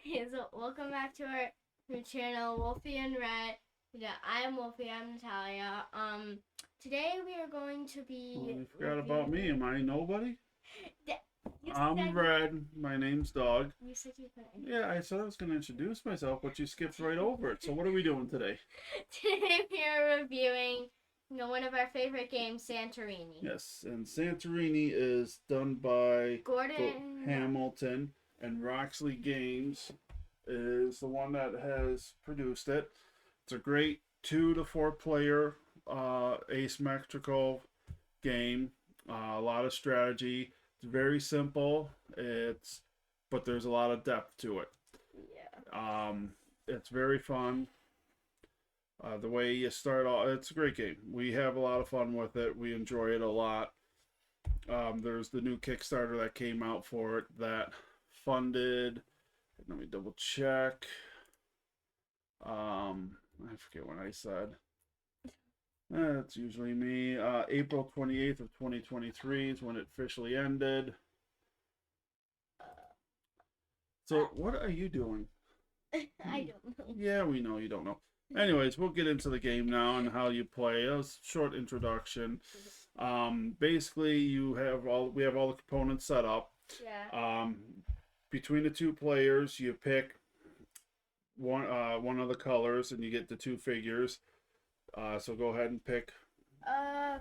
Hey, so welcome back to our new channel, Wolfie and Red. Yeah, I'm Wolfie. I'm Natalia. Today we are going to Well, be you forgot about me. Am I nobody? You I'm said Red. My name's Dog. you said you couldn't. Yeah, I said I was going to introduce myself, but you skipped right over it. So what are we doing today? Today we are reviewing, one of our favorite games, Santorini. Yes, and Santorini is done by Gordon. Hamilton, and Roxley Games is the one that has produced it. It's a great 2 to 4 player asymmetrical game. A lot of strategy. It's very simple. But there's a lot of depth to it. Yeah. It's very fun. The way you start off, it's a great game. We have a lot of fun with it. We enjoy it a lot. There's the new Kickstarter that came out for it that funded. Let me double check. I forget what I said. That's usually me. April 28th of 2023 is when it officially ended. So what are you doing? I don't know. Yeah, we know you don't know. Anyways, we'll get into the game now and how you play. That was a short introduction. Basically, we have all the components set up. Yeah. Between the 2 players, you pick one of the colors, and you get the 2 figures. So go ahead and pick. I'm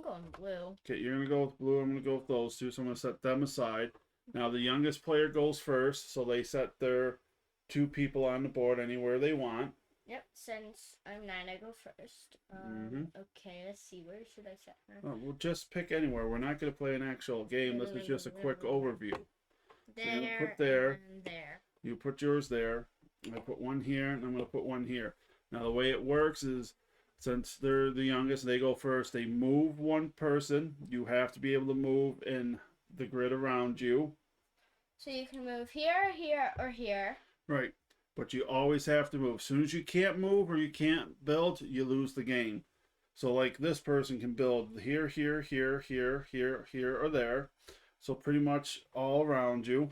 going blue. Okay, you're gonna go with blue. I'm gonna go with those 2. So I'm gonna set them aside. Now the youngest player goes first, so they set their 2 people on the board anywhere they want. Yep, since I'm 9, I go first. Okay, let's see, where should I set her? We'll just pick anywhere. We're not going to play an actual game. This is just a quick overview. There, so you put there, and there. You put yours there. I put one here, and I'm going to put one here. Now the way it works is, since they're the youngest, they go first. They move one person. You have to be able to move in the grid around you. So you can move here, here, or here. Right. But you always have to move. As soon as you can't move or you can't build, you lose the game. So like this person can build here, here, here, here, here, here, or there. So pretty much all around you.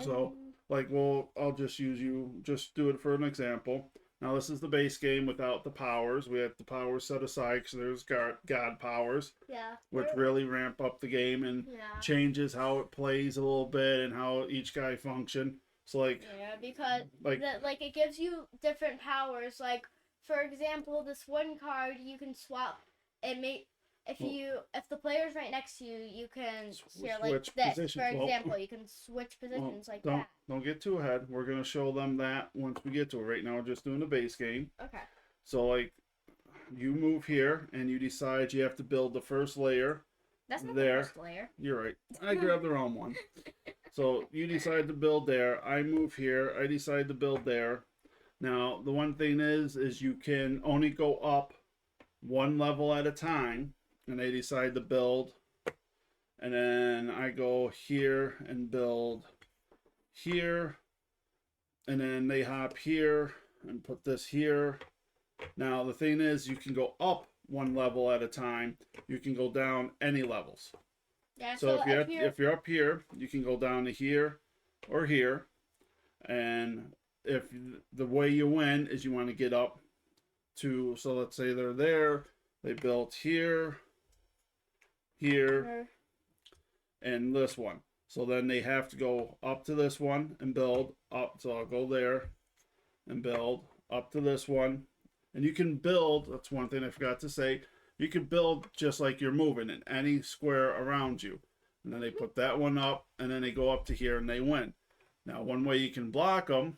So like, well, I'll just do it for an example. Now this is the base game without the powers. We have the powers set aside because there's God powers. Yeah. Which really ramp up the game and changes how it plays a little bit and how each guy function. So because it gives you different powers. Like, for example, this one card you can swap. If the player's right next to you, you can switch this. Positions. For example, you can switch positions that. Don't get too ahead. We're gonna show them that once we get to it. Right now, we're just doing the base game. Okay. So like, you move here and you decide you have to build the first layer. That's not there. The first layer. You're right. I grabbed the wrong one. So you decide to build there. I move here. I decide to build there. Now the one thing is you can only go up 1 level at a time, and they decide to build, and then I go here and build here, and then they hop here and put this here. Now the thing is, you can go up 1 level at a time. You can go down any levels. Yeah, so if you're up here, you can go down to here or here. And if the way you win is you want to get up to, so let's say they're there, they built here, here, and this one. So then they have to go up to this one and build up. So I'll go there and build up to this one. And you can build, that's one thing I forgot to say, you can build just like you're moving in any square around you. And then they put that one up, and then they go up to here and they win. Now, one way you can block them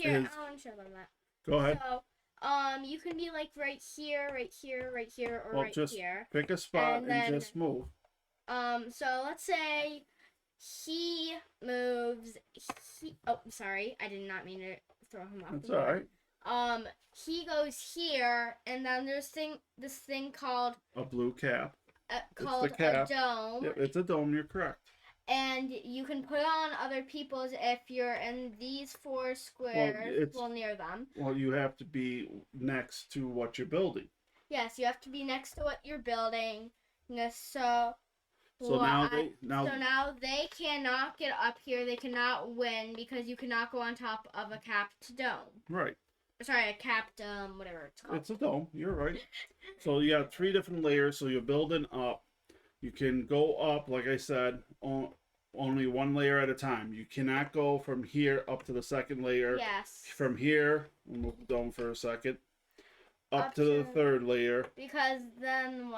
I want to show them that. Go ahead. So, you can be like right here, right here, right here, or right just here. Pick a spot and just move. So let's say he moves. Oh, sorry, I did not mean to throw him off. That's all right. He goes here, and then there's this thing called a blue cap. Called a dome. Yep, it's a dome. You're correct. And you can put on other people's if you're in these 4 squares, near them. Well, you have to be next to what you're building. Yes, you have to be next to what you're building. So So now they cannot get up here. They cannot win because you cannot go on top of a capped dome. Right. Sorry, a capped whatever it's called. It's a dome. You're right. So you have 3 different layers. So you're building up. You can go up, like I said, only 1 layer at a time. You cannot go from here up to the second layer. Yes. From here, we'll move the dome for a second. Up to the 3rd layer. Because then,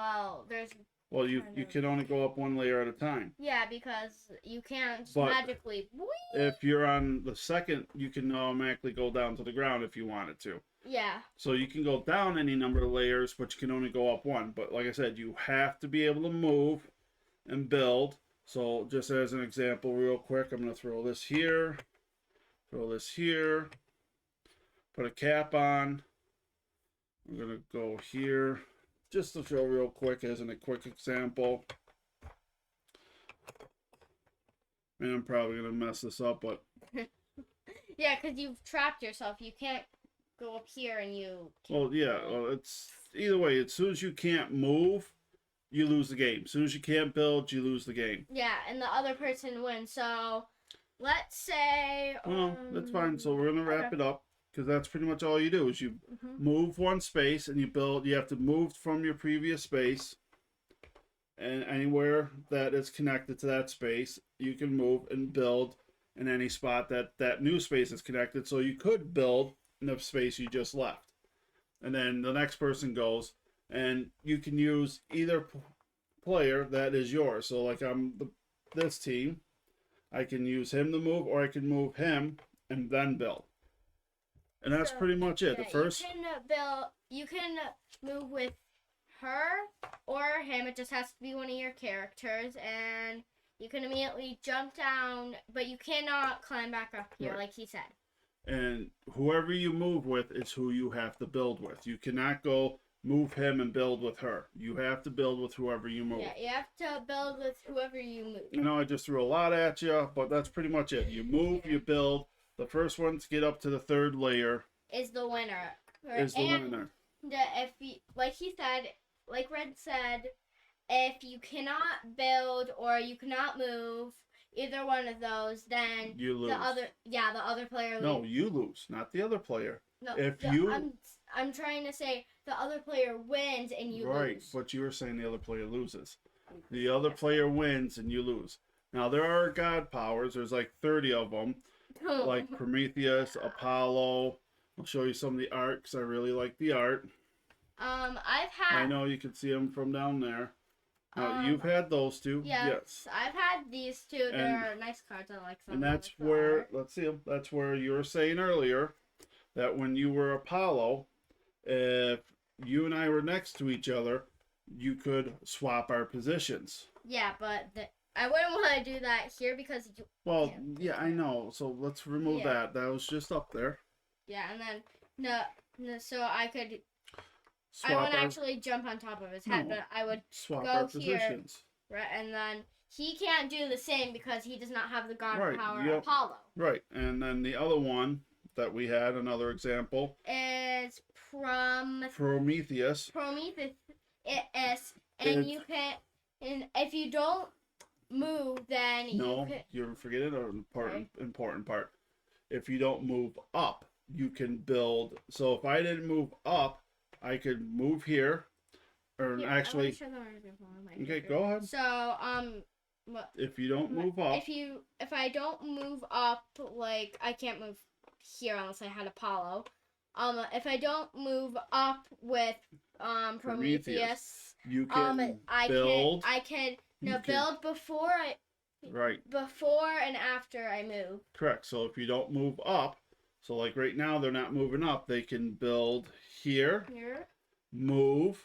there's. Well, you can only go up 1 layer at a time. Yeah, because you can't just magically. If you're on the 2nd, you can automatically go down to the ground if you wanted to. Yeah. So you can go down any number of layers, but you can only go up 1. But like I said, you have to be able to move and build. So just as an example, real quick, I'm going to throw this here, put a cap on. I'm going to go here. Just to show real quick as a quick example. And I'm probably going to mess this up, but... Yeah, because you've trapped yourself. You can't go up here and you... Well, yeah, it's... Either way, as soon as you can't move, you lose the game. As soon as you can't build, you lose the game. Yeah, and the other person wins. So, let's say... Well, that's fine. So we're going to wrap it up. Because that's pretty much all you do is you move 1 space and you build. You have to move from your previous space, and anywhere that is connected to that space, you can move and build in any spot that new space is connected. So you could build in the space you just left, and then the next person goes, and you can use either player that is yours. So like this team, I can use him to move, or I can move him and then build. And that's pretty much it. Yeah, the first you can move with her or him. It just has to be one of your characters, and you can immediately jump down, but you cannot climb back up here, like he said. And whoever you move with is who you have to build with. You cannot go move him and build with her. You have to build with whoever you move. Yeah, you have to build with whoever you move. I know I just threw a lot at you, but that's pretty much it. You move, you build. The first one to get up to the 3rd layer is the winner. winner. If you, like he said, like Red said, if you cannot build or you cannot move either one of those, then you lose. The other player loses. No, you lose, not the other player. No, I'm trying to say the other player wins and you lose. Right, but you were saying the other player loses. The other player wins and you lose. Now there are god powers. There's like 30 of them. Like Prometheus, Apollo. I'll show you some of the art because I really like the art. I know you can see them from down there. You've had those two. Yes. I've had these two. They're nice cards. I like them. And that's where, let's see them. That's where you were saying earlier that when you were Apollo, if you and I were next to each other, you could swap our positions. Yeah, but I wouldn't want to do that here because you... Well, yeah, I know. So let's remove that. That was just up there. Yeah, and then, no, so I could... Swap I wouldn't actually jump on top of his head, but I would swap go our here, positions. Right, and then he can't do the same because he does not have the god power yep. Apollo. Right, and then the other one that we had, another example, is Prometheus. And you can... And if you don't move, then you're forgetting an important part. If you don't move up, you can build. So if I didn't move up, I could move here, or actually. Okay, go ahead. So if you don't move up. If I don't move up, like I can't move here unless I had Apollo. If I don't move up with Prometheus, you can build. I can build before I. Right. Before and after I move. Correct. So if you don't move up, so like right now they're not moving up, they can build here. Move,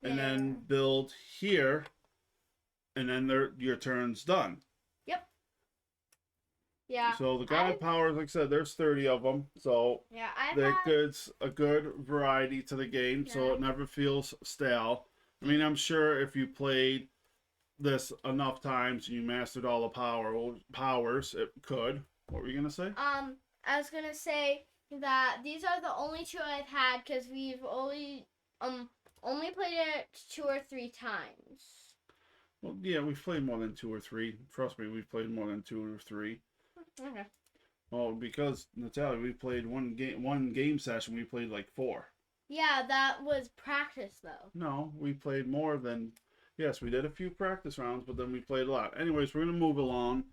and then build here, and then your turn's done. Yep. Yeah. So the god powers, like I said, there's 30 of them. So that gives a good variety to the game, so it never feels stale. I mean, I'm sure if you played this enough times and you mastered all the powers, it could. What were you gonna say? I was gonna say that these are the only two I've had because we've only played it 2 or 3 times. Well, yeah, we've played more than 2 or 3. Trust me, we've played more than 2 or 3. Okay. Oh, because Natalia, we played one game session. We played like 4. Yeah, that was practice though. No, we played more than. Yes, we did a few practice rounds, but then we played a lot. Anyways, we're gonna move along.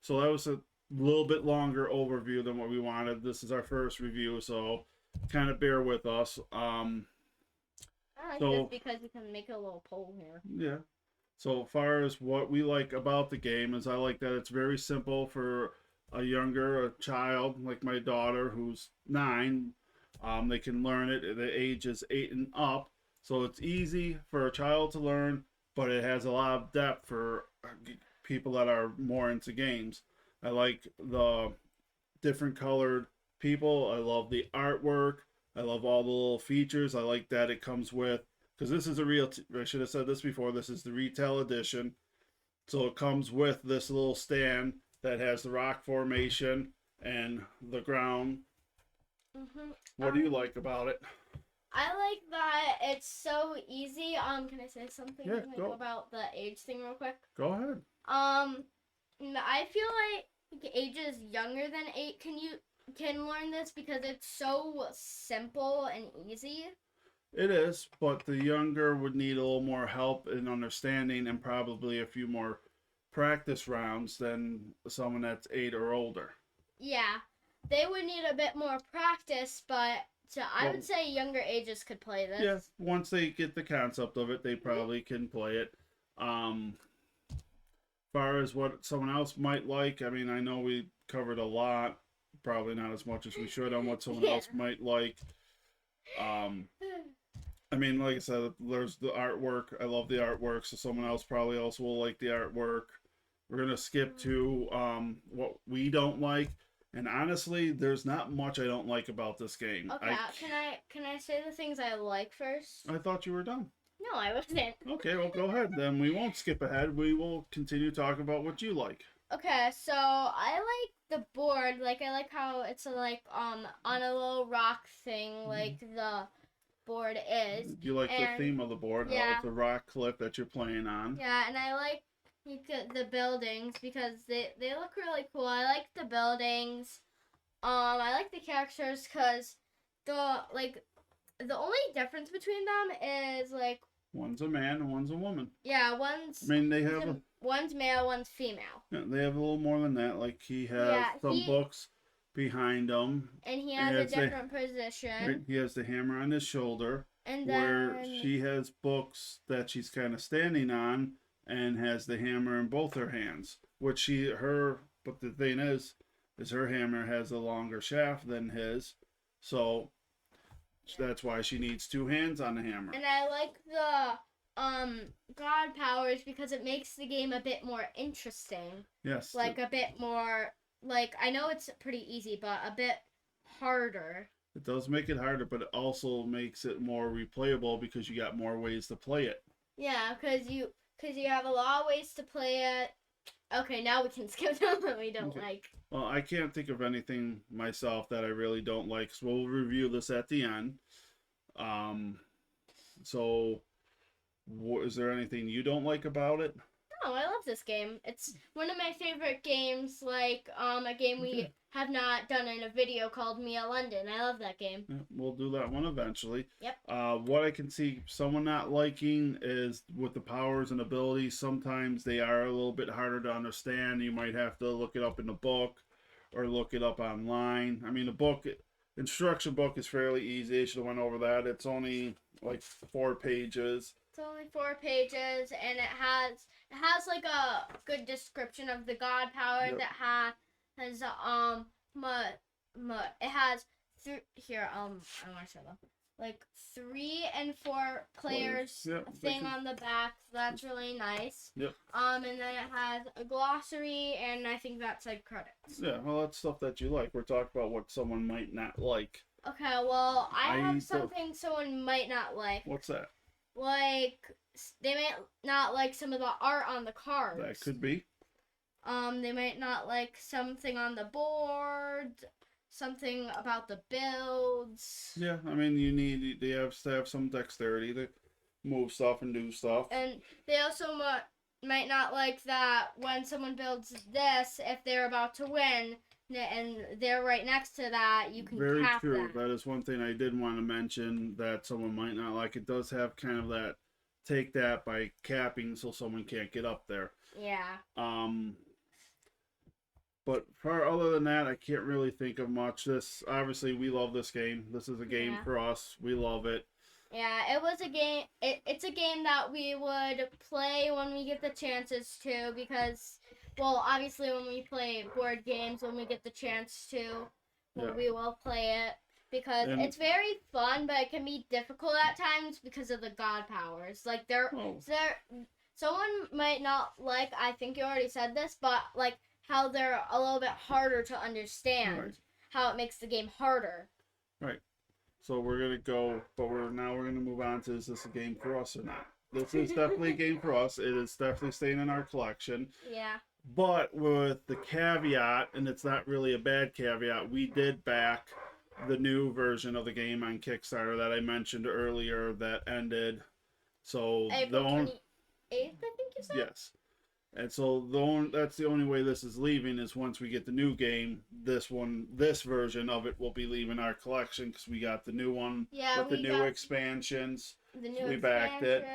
So that was a little bit longer overview than what we wanted. This is our first review, so kind of bear with us. I like this So because you can make a little pole here. yeah. So far as what we like about the game is, I like that it's very simple for a child like my daughter who's 9. They can learn it. The age is 8 and up, so it's easy for a child to learn, but it has a lot of depth for people that are more into games. I like the different colored people. I love the artwork. I love all the little features. I like that it comes with, because this is a real. I should have said this before. This is the retail edition, so it comes with this little stand that has the rock formation and the ground. What do you like about it? I like that it's so easy. Can I say something Yeah, like go. about the age thing real quick? Go ahead. I feel like ages younger than 8 can learn this because it's so simple and easy. It is, but the younger would need a little more help in understanding and probably a few more practice rounds than someone that's 8 or older. Yeah, they would need a bit more practice, but I would say younger ages could play this. Yeah, once they get the concept of it, they probably can play it. Far as what someone else might like, I mean, I know we covered a lot, probably not as much as we should on what someone else might like. I mean, like I said, there's the artwork. I love the artwork, so someone else probably also will like the artwork. We're gonna skip to what we don't like, and honestly, there's not much I don't like about this game. Okay, can I say the things I like first? I thought you were done. No, I wasn't. Okay, well, go ahead. Then we won't skip ahead. We will continue talking about what you like. Okay, so I like the board. Like I like how it's like on a little rock thing, like the board is. You like the theme of the board? Yeah. How it's a rock cliff that you're playing on. Yeah, and I like the buildings because they look really cool. I like the buildings. I like the characters because the only difference between them is like One's a man and one's a woman. yeah, I mean, they have one's male, one's female. yeah, they have a little more than that. Like he has some books behind him, and he has a different position. Right, he has the hammer on his shoulder, and where then she has books that she's kind of standing on and has the hammer in both her hands. But the thing is her hammer has a longer shaft than his, so that's why she needs 2 hands on the hammer. And I like the god powers because it makes the game a bit more interesting. Yes. Like a bit more like I know it's pretty easy, but a bit harder. It does make it harder, but it also makes it more replayable because you got more ways to play it. Yeah, because you have a lot of ways to play it. Okay, now we can skip down what we don't like. Well, I can't think of anything myself that I really don't like, so we'll review this at the end. So, is there anything you don't like about it? No, I love this game. It's one of my favorite games, like a game we have not done in a video called Mia London. I love that game. Yeah, we'll do that one eventually. Yep. What I can see someone not liking is with the powers and abilities, sometimes they are a little bit harder to understand. You might have to look it up in the book or look it up online. I mean, the instruction book is fairly easy. I should have went over that. It's only like 4 pages. It's only 4 pages, and it has like a good description of the god power that has it has here I want to show them like 3 and 4 players thing on the back. So that's really nice. Yep. And then it has a glossary, and I think that's like credits. Yeah, well, that's stuff that you like. We're talking about what someone might not like. Okay, well, I have something someone might not like. What's that? Like, they might not like some of the art on the cards. That could be. They might not like something on the board, something about the builds. Yeah, I mean, they have to have some dexterity to move stuff and do stuff. And they also might not like that when someone builds this, if they're about to win and they're right next to that, you can Very cap true. that. That is one thing I did want to mention that someone might not like. It does have kind of that take that by capping so someone can't get up there. Yeah. But for other than that, I can't really think of much. This obviously we love this game. This is a game for us. We love it. Yeah, it was a game. It's a game that we would play when we get the chances to, because, well, obviously when we play board games, when we get the chance to, we will play it, because it's very fun, but it can be difficult at times because of the god powers. Like someone might not like. I think you already said this, but like how they're a little bit harder to understand. Right. How it makes the game harder. Right. So we're gonna go, but we're gonna move on to, is this a game for us or not? This is definitely a game for us. It is definitely staying in our collection. Yeah. But with the caveat, and it's not really a bad caveat, we did back the new version of the game on Kickstarter that I mentioned earlier that ended. So April 28th, I think you said. Yes. And so that's the only way this is leaving is once we get the new game. This version of it will be leaving our collection because we got the new one with the new expansions. The new we expansions, backed it.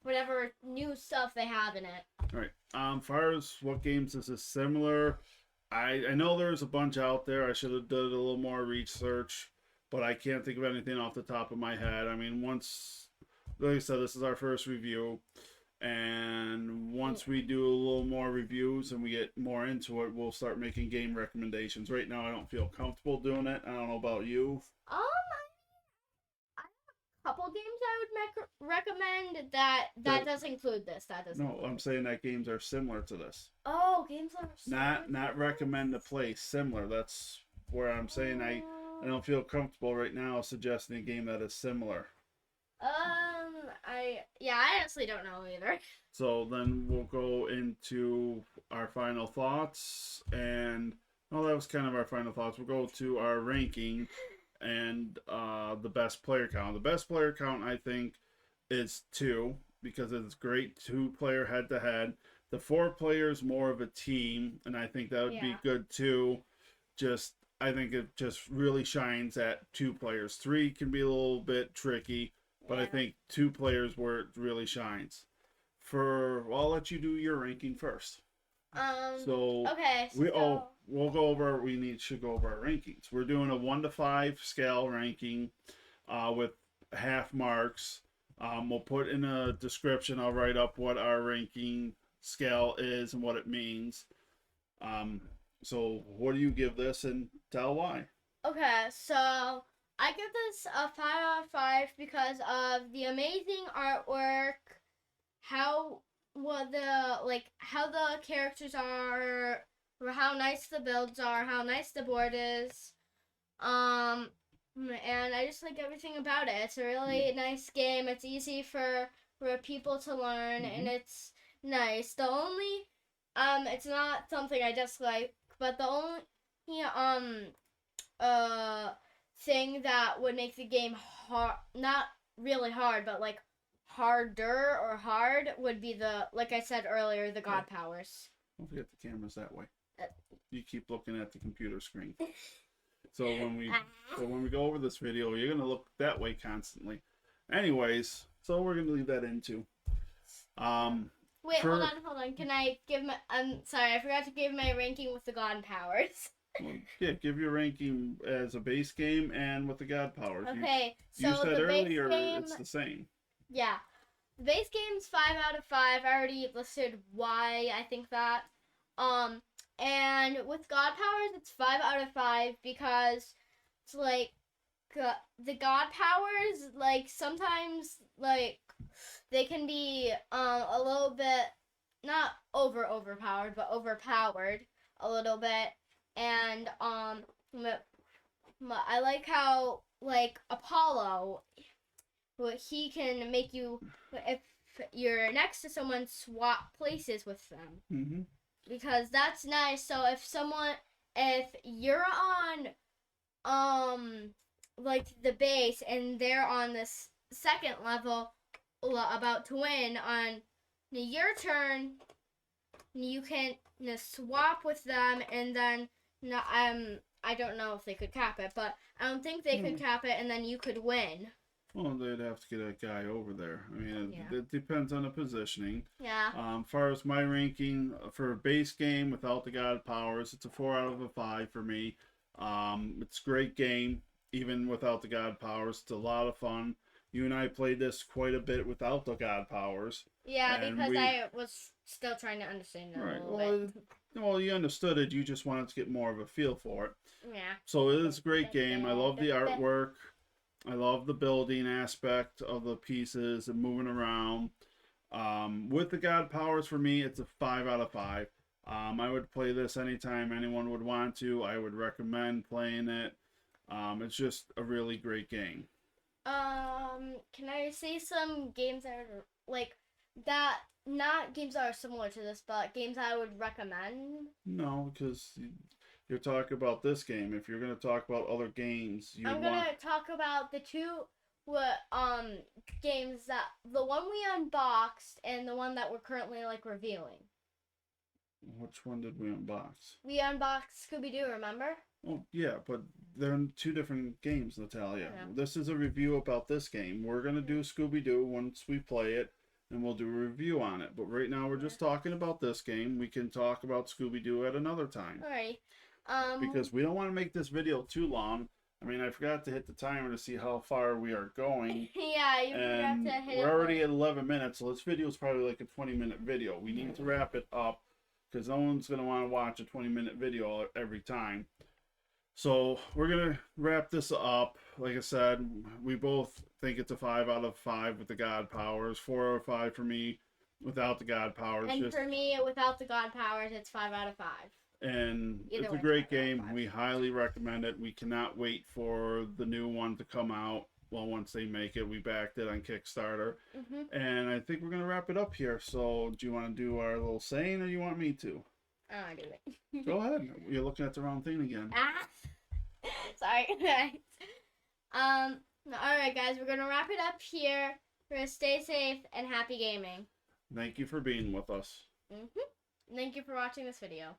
Whatever new stuff they have in it. All right. As far as what games this is similar, I know there's a bunch out there. I should have done a little more research, but I can't think of anything off the top of my head. I mean, like I said, this is our first review. And once we do a little more reviews and we get more into it, we'll start making game recommendations. Right now, I don't feel comfortable doing it. I don't know about you. I have a couple games I would recommend that does include this. That does. No, I'm saying that games are similar to this. Oh, games are similar. Not recommend to play similar. That's where I'm saying I don't feel comfortable right now suggesting a game that is similar. I honestly don't know either. So then we'll go into our final thoughts, and that was kind of our final thoughts. We'll go to our ranking and the best player count. The best player count, I think, is 2 because it's great 2-player head-to-head. The 4 players more of a team, and I think that would be good too. I think it just really shines at 2 players. 3 can be a little bit tricky. But I think 2 players where it really shines. I'll let you do your ranking first. Okay. We'll go over. Should go over our rankings. We're doing a 1 to 5 scale ranking, with half marks. We'll put in a description. I'll write up what our ranking scale is and what it means. So what do you give this, and tell why? Okay, so I give this a 5 out of 5 because of the amazing artwork, how the characters are, or how nice the builds are, how nice the board is, and I just like everything about it. It's a really nice game. It's easy for people to learn, and it's nice. The only it's not something I dislike, but the only thing that would make the game hard, not really hard, but like harder or hard, would be like I said earlier, the god powers. Don't forget the camera's that way. You keep looking at the computer screen. So when we go over this video, you're gonna look that way constantly. Anyways, so we're gonna leave that in too. Wait, hold on. Can I give my? I'm sorry, I forgot to give my ranking with the god powers. Well, yeah, give your ranking as a base game and with the god powers. Okay, you said earlier it's the same. Yeah, the base game's 5 out of 5. I already listed why I think that. And with god powers, it's 5 out of 5 because it's like the god powers, like sometimes like they can be a little bit not overpowered, but overpowered a little bit. And I like how, like, Apollo, he can make you, if you're next to someone, swap places with them. Mm-hmm. Because that's nice. So if you're on like the base and they're on this second level about to win on Now your turn. You can swap with them, and then I don't know if they could cap it, but I don't think they could cap it, and then you could win. Well, they'd have to get a guy over there. I mean, Yeah. it depends on the positioning. Yeah. As far as my ranking for a base game without the god powers, it's a 4 out of a 5 for me. It's a great game, even without the god powers. It's a lot of fun. You and I played this quite a bit without the god powers. Yeah, because I was still trying to understand it a little bit. Well, you understood it. You just wanted to get more of a feel for it. Yeah. So it is a great game. I love the artwork. I love the building aspect of the pieces and moving around. With the god powers, for me, it's a 5 out of 5. I would play this anytime anyone would want to. I would recommend playing it. It's just a really great game. Can I say some games that are like that? Not games that are similar to this, but games I would recommend. No, because you're talking about this game. If you're going to talk about other games, I'm gonna talk about the two games that the one we unboxed and the one that we're currently like reviewing. Which one did we unbox? We unboxed Scooby-Doo, remember? Oh yeah, but they're in two different games, Natalia. This is a review about this game. We're gonna do Scooby-Doo once we play it, and we'll do a review on it. But right now we're just talking about this game. We can talk about Scooby-Doo at another time. Alright. Because we don't want to make this video too long. I mean, I forgot to hit the timer to see how far we are going. Yeah, you forgot to hit it. We're already at 11 minutes, so this video is probably like a 20-minute video. We need to wrap it up because no one's going to want to watch a 20-minute video every time. So we're going to wrap this up. Like I said, we both think it's a 5 out of 5 with the god powers. 4 out of 5 for me without the god powers. And for me, without the god powers, it's 5 out of 5. And it's a great game. We highly recommend it. We cannot wait for the new one to come out. Well, once they make it, we backed it on Kickstarter. And I think we're going to wrap it up here. So do you want to do our little saying or you want me to? I want to do it. Go ahead. You're looking at the wrong thing again. Sorry, guys. Alright, guys. We're going to wrap it up here. We're going to stay safe and happy gaming. Thank you for being with us. Thank you for watching this video.